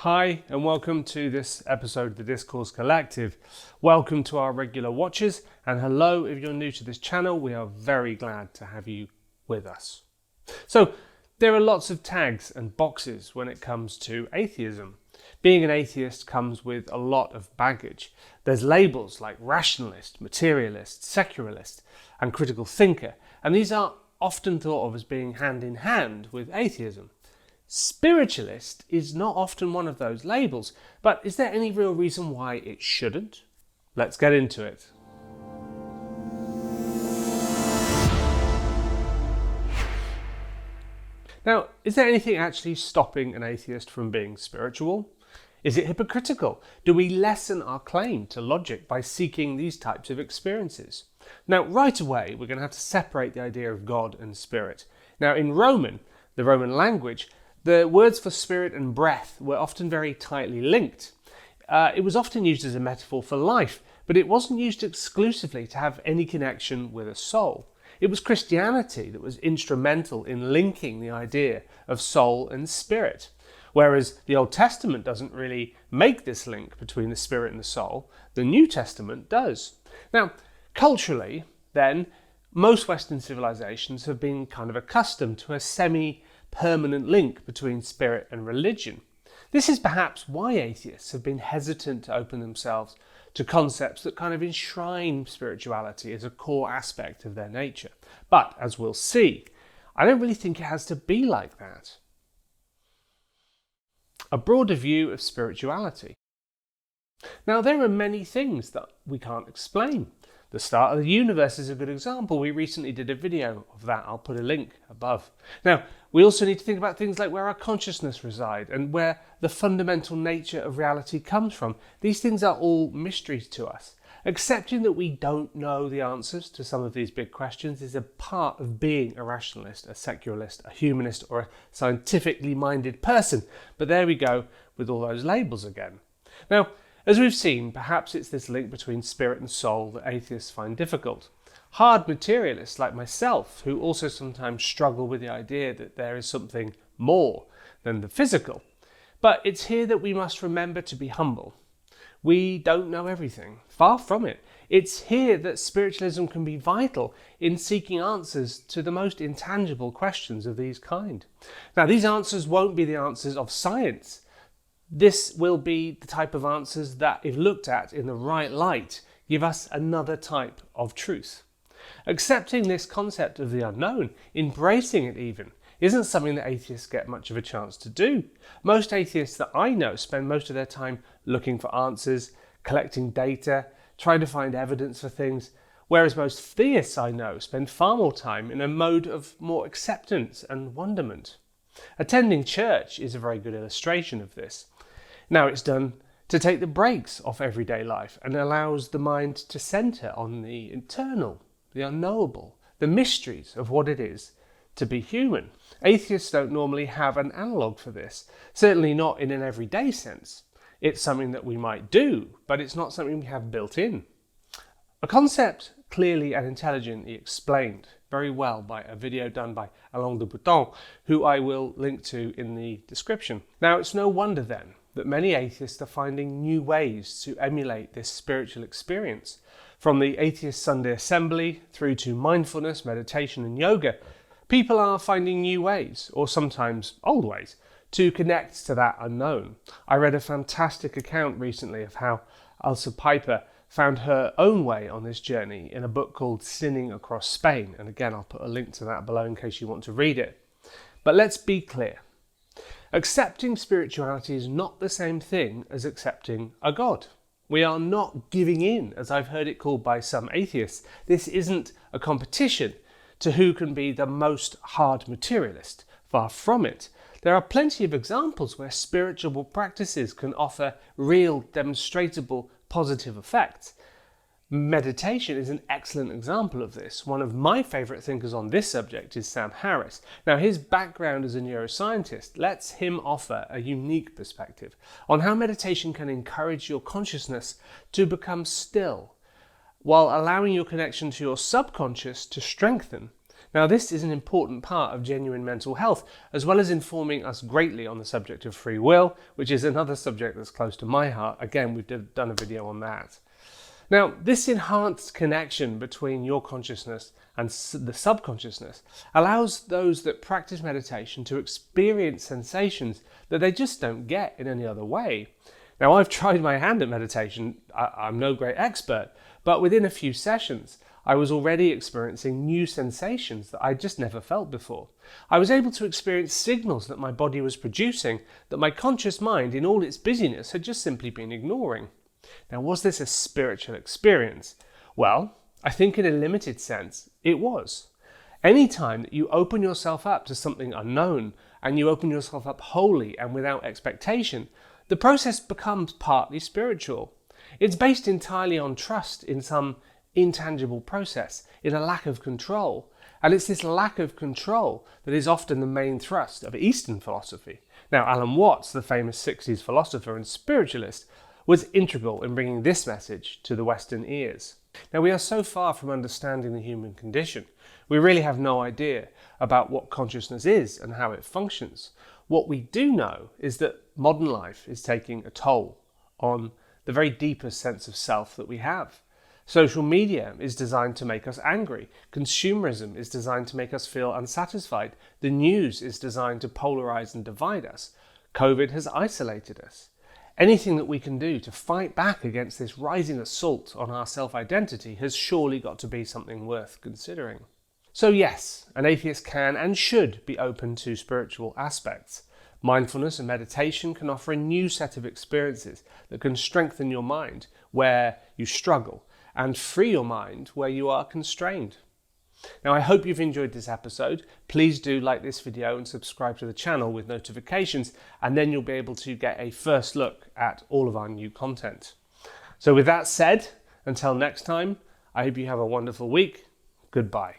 Hi and welcome to this episode of the Discourse Collective. Welcome to our regular watchers and hello if you're new to this channel. We are very glad to have you with us. So there are lots of tags and boxes when it comes to atheism. Being an atheist comes with a lot of baggage. There's labels like rationalist, materialist, secularist and critical thinker, and these are often thought of as being hand in hand with atheism. Spiritualist is not often one of those labels, but is there any real reason why it shouldn't? Let's get into it. Now, is there anything actually stopping an atheist from being spiritual? Is it hypocritical? Do we lessen our claim to logic by seeking these types of experiences? Now, right away, we're going to have to separate the idea of God and spirit. Now, in the Roman language, the words for spirit and breath were often very tightly linked. It was often used as a metaphor for life, but it wasn't used exclusively to have any connection with a soul. It was Christianity that was instrumental in linking the idea of soul and spirit, whereas the Old Testament doesn't really make this link between the spirit and the soul. The New Testament does. Now, culturally, then, most Western civilizations have been kind of accustomed to a semi-permanent link between spirit and religion. This is perhaps why atheists have been hesitant to open themselves to concepts that kind of enshrine spirituality as a core aspect of their nature. But, as we'll see, I don't really think it has to be like that. A broader view of spirituality. Now, there are many things that we can't explain. The start of the universe is a good example. We recently did a video of that. I'll put a link above. Now, we also need to think about things like where our consciousness resides and where the fundamental nature of reality comes from. These things are all mysteries to us. Accepting that we don't know the answers to some of these big questions is a part of being a rationalist, a secularist, a humanist, or a scientifically minded person. But there we go with all those labels again. Now, as we've seen, perhaps it's this link between spirit and soul that atheists find difficult. Hard materialists like myself, who also sometimes struggle with the idea that there is something more than the physical. But it's here that we must remember to be humble. We don't know everything, far from it. It's here that spiritualism can be vital in seeking answers to the most intangible questions of these kind. Now, these answers won't be the answers of science. This will be the type of answers that, if looked at in the right light, give us another type of truth. Accepting this concept of the unknown, embracing it even, isn't something that atheists get much of a chance to do. Most atheists that I know spend most of their time looking for answers, collecting data, trying to find evidence for things, whereas most theists I know spend far more time in a mode of more acceptance and wonderment. Attending church is a very good illustration of this. Now, it's done to take the brakes off everyday life and allows the mind to centre on the internal, the unknowable, the mysteries of what it is to be human. Atheists don't normally have an analogue for this, certainly not in an everyday sense. It's something that we might do, but it's not something we have built in. A concept clearly and intelligently explained very well by a video done by Alain de Botton, who I will link to in the description. Now, it's no wonder then that many atheists are finding new ways to emulate this spiritual experience. From the Atheist Sunday Assembly through to mindfulness, meditation and yoga, people are finding new ways, or sometimes old ways, to connect to that unknown. I read a fantastic account recently of how Elsa Piper found her own way on this journey in a book called Sinning Across Spain. And again, I'll put a link to that below in case you want to read it. But let's be clear. Accepting spirituality is not the same thing as accepting a God. We are not giving in, as I've heard it called by some atheists. This isn't a competition to who can be the most hard materialist. Far from it. There are plenty of examples where spiritual practices can offer real, demonstrable, positive effects. Meditation is an excellent example of this. One of my favourite thinkers on this subject is Sam Harris. Now, his background as a neuroscientist lets him offer a unique perspective on how meditation can encourage your consciousness to become still, while allowing your connection to your subconscious to strengthen. Now, this is an important part of genuine mental health, as well as informing us greatly on the subject of free will, which is another subject that's close to my heart. Again, we've done a video on that. Now, this enhanced connection between your consciousness and the subconsciousness allows those that practice meditation to experience sensations that they just don't get in any other way. Now, I've tried my hand at meditation. I'm no great expert, but within a few sessions, I was already experiencing new sensations that I just never felt before. I was able to experience signals that my body was producing that my conscious mind, in all its busyness, had just simply been ignoring. Now, was this a spiritual experience? Well, I think in a limited sense, it was. Any time that you open yourself up to something unknown and you open yourself up wholly and without expectation, the process becomes partly spiritual. It's based entirely on trust in some intangible process, in a lack of control. And it's this lack of control that is often the main thrust of Eastern philosophy. Now, Alan Watts, the famous 60s philosopher and spiritualist, was integral in bringing this message to the Western ears. Now, we are so far from understanding the human condition. We really have no idea about what consciousness is and how it functions. What we do know is that modern life is taking a toll on the very deepest sense of self that we have. Social media is designed to make us angry. Consumerism is designed to make us feel unsatisfied. The news is designed to polarize and divide us. COVID has isolated us. Anything that we can do to fight back against this rising assault on our self-identity has surely got to be something worth considering. So yes, an atheist can and should be open to spiritual aspects. Mindfulness and meditation can offer a new set of experiences that can strengthen your mind where you struggle and free your mind where you are constrained. Now, I hope you've enjoyed this episode. Please do like this video and subscribe to the channel with notifications, and then you'll be able to get a first look at all of our new content. So with that said, until next time, I hope you have a wonderful week. Goodbye.